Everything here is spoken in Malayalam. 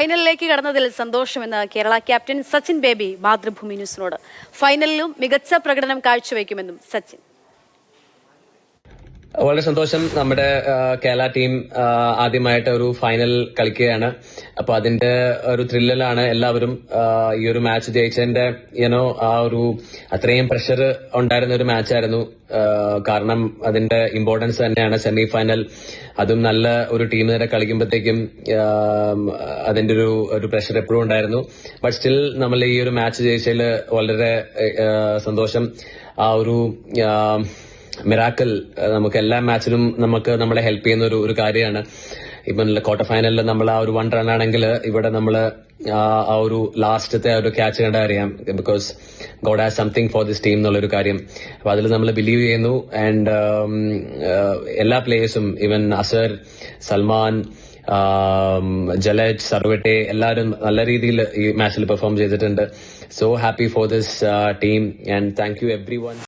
ഫൈനലിലേക്ക് കടന്നതിൽ സന്തോഷമെന്ന് കേരള ക്യാപ്റ്റൻ സച്ചിൻ ബേബി മാതൃഭൂമി ന്യൂസിനോട്. ഫൈനലിലും മികച്ച പ്രകടനം കാഴ്ചവെക്കുമെന്നും സച്ചിൻ. വളരെ സന്തോഷം. നമ്മുടെ കേരള ടീം ആദ്യമായിട്ട് ഒരു ഫൈനൽ കളിക്കുകയാണ്. അപ്പൊ അതിന്റെ ഒരു ത്രില്ലിലാണ് എല്ലാവരും. ഈ ഒരു മാച്ച് ജയിച്ചതിന്റെ ആ ഒരു അത്രയും പ്രഷർ ഉണ്ടായിരുന്ന ഒരു മാച്ചായിരുന്നു. കാരണം അതിന്റെ ഇമ്പോർട്ടൻസ് തന്നെയാണ് സെമി ഫൈനൽ. അതും നല്ല ഒരു ടീം നേരെ കളിക്കുമ്പോഴത്തേക്കും അതിന്റെ ഒരു പ്രഷർ എപ്പോഴും ഉണ്ടായിരുന്നു. ബട്ട് സ്റ്റിൽ നമ്മൾ ഈ ഒരു മാച്ച് ജയിച്ചതിൽ വളരെ സന്തോഷം. ആ ഒരു മിറാക്കിൾ നമുക്ക് എല്ലാ മാച്ചിലും നമ്മളെ ഹെൽപ്പ് ചെയ്യുന്ന ഒരു കാര്യമാണ്. ഇപ്പം ക്വാർട്ടർ ഫൈനലിൽ നമ്മൾ ആ ഒരു 1 റൺ ആണെങ്കിൽ ഇവിടെ നമ്മൾ ആ ഒരു ലാസ്റ്റത്തെ ഒരു ക്യാച്ച് കണ്ടാൽ അറിയാം. Because God has something for this team എന്നുള്ളൊരു കാര്യം. അപ്പൊ അതിൽ നമ്മൾ ബിലീവ് ചെയ്യുന്നു. ആൻഡ് എല്ലാ പ്ലേയേഴ്സും, ഈവൻ അസർ, സൽമാൻ, ജലജ്, സർവട്ടെ, എല്ലാവരും നല്ല രീതിയിൽ ഈ മാച്ചിൽ പെർഫോം ചെയ്തിട്ടുണ്ട്. So happy for this team and thank you every one.